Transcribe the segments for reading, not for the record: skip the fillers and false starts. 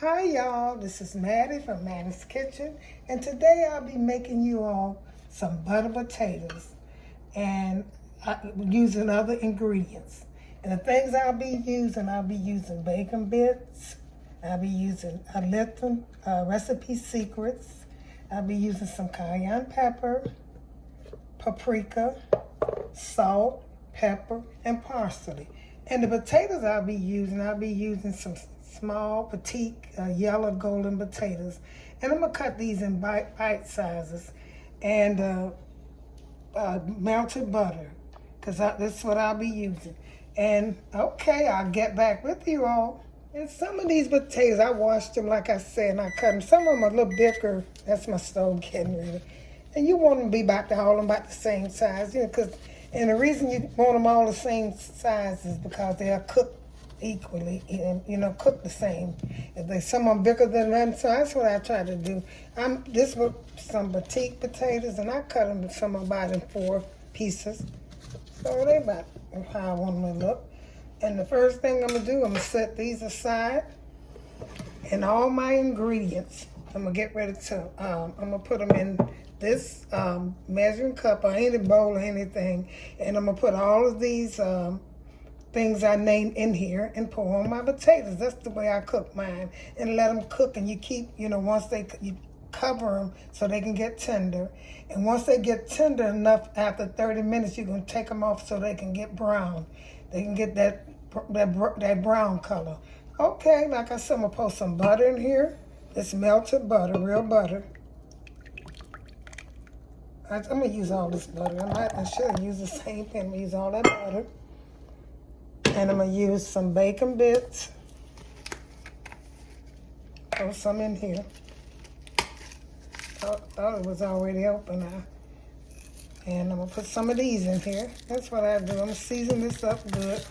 Hi y'all, this is Mattie from Mattie's Kitchen, and today I'll be making you all some butter potatoes and using other ingredients. And the things I'll be using bacon bits, I'll be using a Lipton recipe secrets, I'll be using some cayenne pepper, paprika, salt, pepper, and parsley. And the potatoes I'll be using some small, petite, yellow golden potatoes. And I'm gonna cut these in bite sizes. And melted butter, because this is what I'll be using. And okay, I'll get back with you all. And some of these potatoes, I washed them like I said, and I cut them. Some of them are a little bigger. That's my stove getting ready. And you want them to be about the same size, and the reason you want them all the same size is because they'll cook equally, and cook the same. If some of them bigger than them, so that's what I try to do. This was some petite potatoes, and I cut them about in 4 pieces. So they about how I want them to look. And the first thing I'm gonna do, I'm gonna set these aside, and all my ingredients, I'm gonna get ready to, I'm gonna put them in this measuring cup or any bowl or anything, and I'm gonna put all of these things I named in here and pour on my potatoes. That's the way I cook mine, and let them cook. And you keep, once you cover them so they can get tender. And once they get tender enough, after 30 minutes, you're gonna take them off so they can get brown. They can get that brown color. Okay, like I said, I'm gonna put some butter in here. It's melted butter, real butter. I'm gonna use all this butter. I should have used the same thing. I'm gonna use all that butter. And I'm gonna use some bacon bits. Throw some in here. Thought it was already open now. And I'm gonna put some of these in here. That's what I do. I'm gonna season this up good.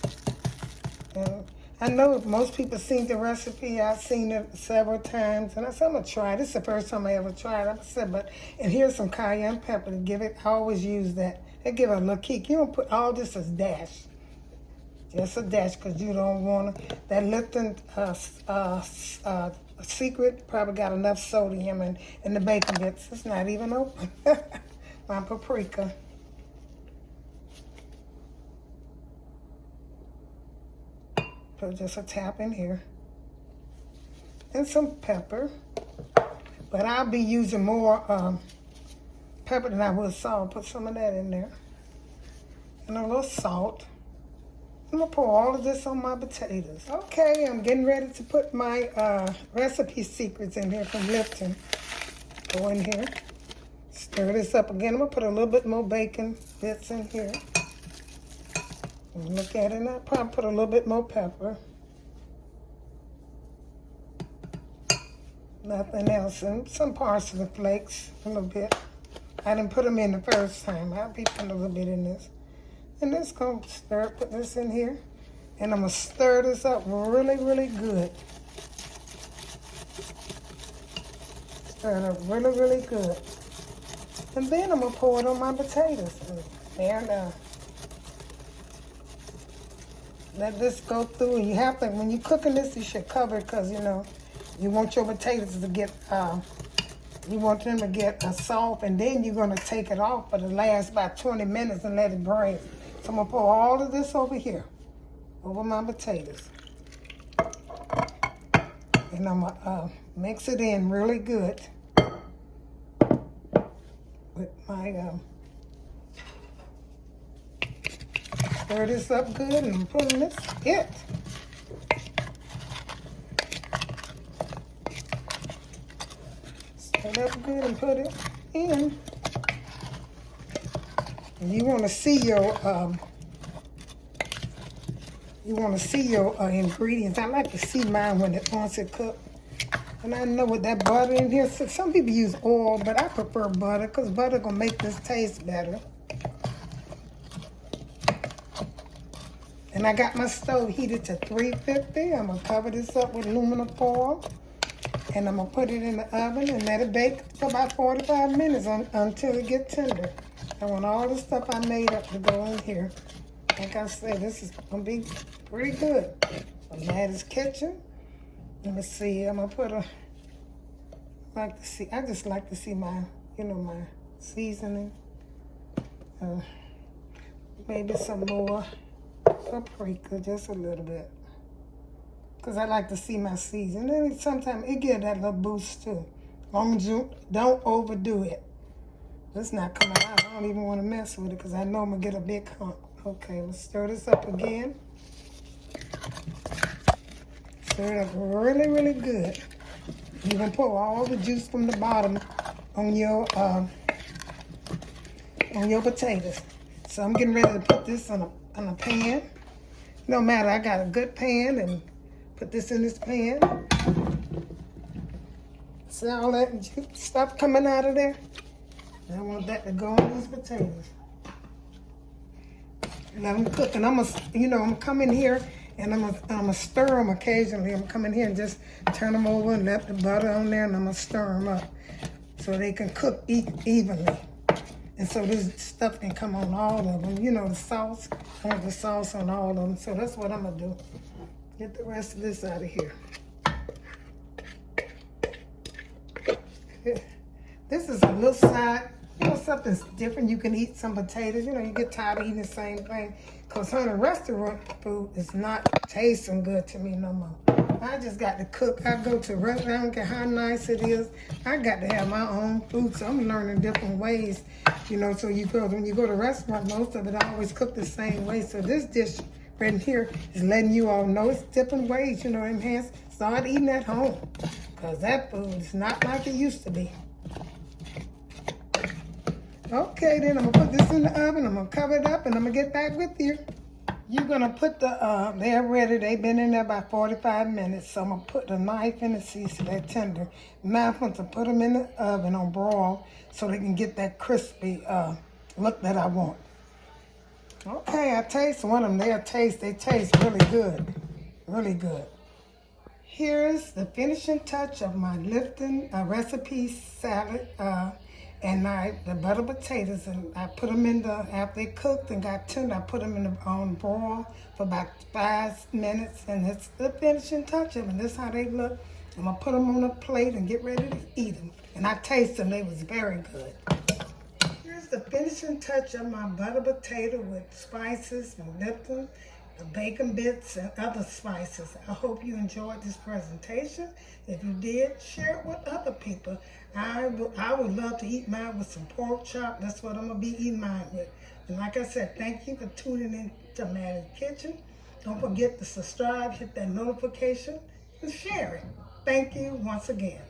And I know most people seen the recipe. I've seen it several times, and I said I'm gonna try it. This is the first time I ever tried it. I said, and here's some cayenne pepper to give it. I always use that. They give it a little kick. You don't put all this as dash, just a dash, because you don't want to. That Lipton secret probably got enough sodium in the bacon bits. It's not even open. My paprika. Put just a tap in here. And some pepper. But I'll be using more pepper than I would salt. Put some of that in there. And a little salt. I'm going to pour all of this on my potatoes. Okay, I'm getting ready to put my recipe secrets in here from Lipton. Go in here. Stir this up again. I'm going to put a little bit more bacon bits in here. And look at it. I'll probably put a little bit more pepper. Nothing else. And some parsley flakes, a little bit. I didn't put them in the first time. I'll be putting a little bit in this. And this going to put this in here. And I'm going to stir this up really, really good. Stir it up really, really good. And then I'm going to pour it on my potatoes. And let this go through. And you have to, when you're cooking this, you should cover it because, you want your potatoes to get, you want them to get soft. And then you're going to take it off for the last about 20 minutes and let it break. So I'm going to pour all of this over here, over my potatoes. And I'm going to mix it in really good with my, stir this up good, and I'm putting this in. Stir it up good and put it in. And you want to see your ingredients. I like to see mine once it cooked. And I know with that butter in here, so some people use oil, but I prefer butter because butter gonna make this taste better. And I got my stove heated to 350. I'm gonna cover this up with aluminum foil. And I'm gonna put it in the oven and let it bake for about 45 minutes until it gets tender. I want all the stuff I made up to go in here. Like I said, this is gonna be pretty good. Mattie's Kitchen. Let me see. I'm gonna put a. I just like to see my, my seasoning. Maybe some more paprika, just a little bit. Because I like to see my seasoning. And sometimes it gives that little boost too. As long as you don't overdo it. It's not coming out. I don't even want to mess with it because I know I'm going to get a big hump. Okay, let's stir this up again. Stir it up really, really good. You're going to pour all the juice from the bottom on your potatoes. So I'm getting ready to put this on a pan. No matter, I got a good pan and put this in this pan. See all that stuff coming out of there? I want that to go on these potatoes. Let them cook, and I'm gonna come in here and I'm gonna stir them occasionally. I'm coming here and just turn them over and let the butter on there, and I'm gonna stir them up so they can cook evenly. And so this stuff can come on all of them. The sauce. I want the sauce on all of them. So that's what I'm gonna do. Get the rest of this out of here. This is a little side. Something's different. You can eat some potatoes. You get tired of eating the same thing. Because, honey, restaurant food is not tasting good to me no more. I just got to cook. I go to a restaurant. I don't care how nice it is. I got to have my own food. So I'm learning different ways. So when you go to a restaurant, most of it I always cook the same way. So this dish right here is letting you all know it's different ways, enhance. Start eating at home. Because that food is not like it used to be. Okay, then I'm gonna put this in the oven. I'm gonna cover it up and I'm gonna get back with you. You're gonna put they're ready. They've been in there about 45 minutes. So I'm gonna put the knife in the see so they're tender. Now I'm going to put them in the oven on broil so they can get that crispy look that I want. Okay, I taste one of them. They taste really good. Really good. Here's the finishing touch of my Lipton recipe salad. And the butter potatoes, and I put them after they cooked and got tender, I put them on broil for about 5 minutes, and it's the finishing touch of them. This is how they look. I'm gonna put them on a plate and get ready to eat them. And I tasted them, they was very good. Here's the finishing touch of my butter potato with spices and Lipton, the bacon bits, and other spices. I hope you enjoyed this presentation. If you did, share it with other people. I would love to eat mine with some pork chop. That's what I'm going to be eating mine with. And like I said, thank you for tuning in to Mattie's Kitchen. Don't forget to subscribe, hit that notification, and share it. Thank you once again.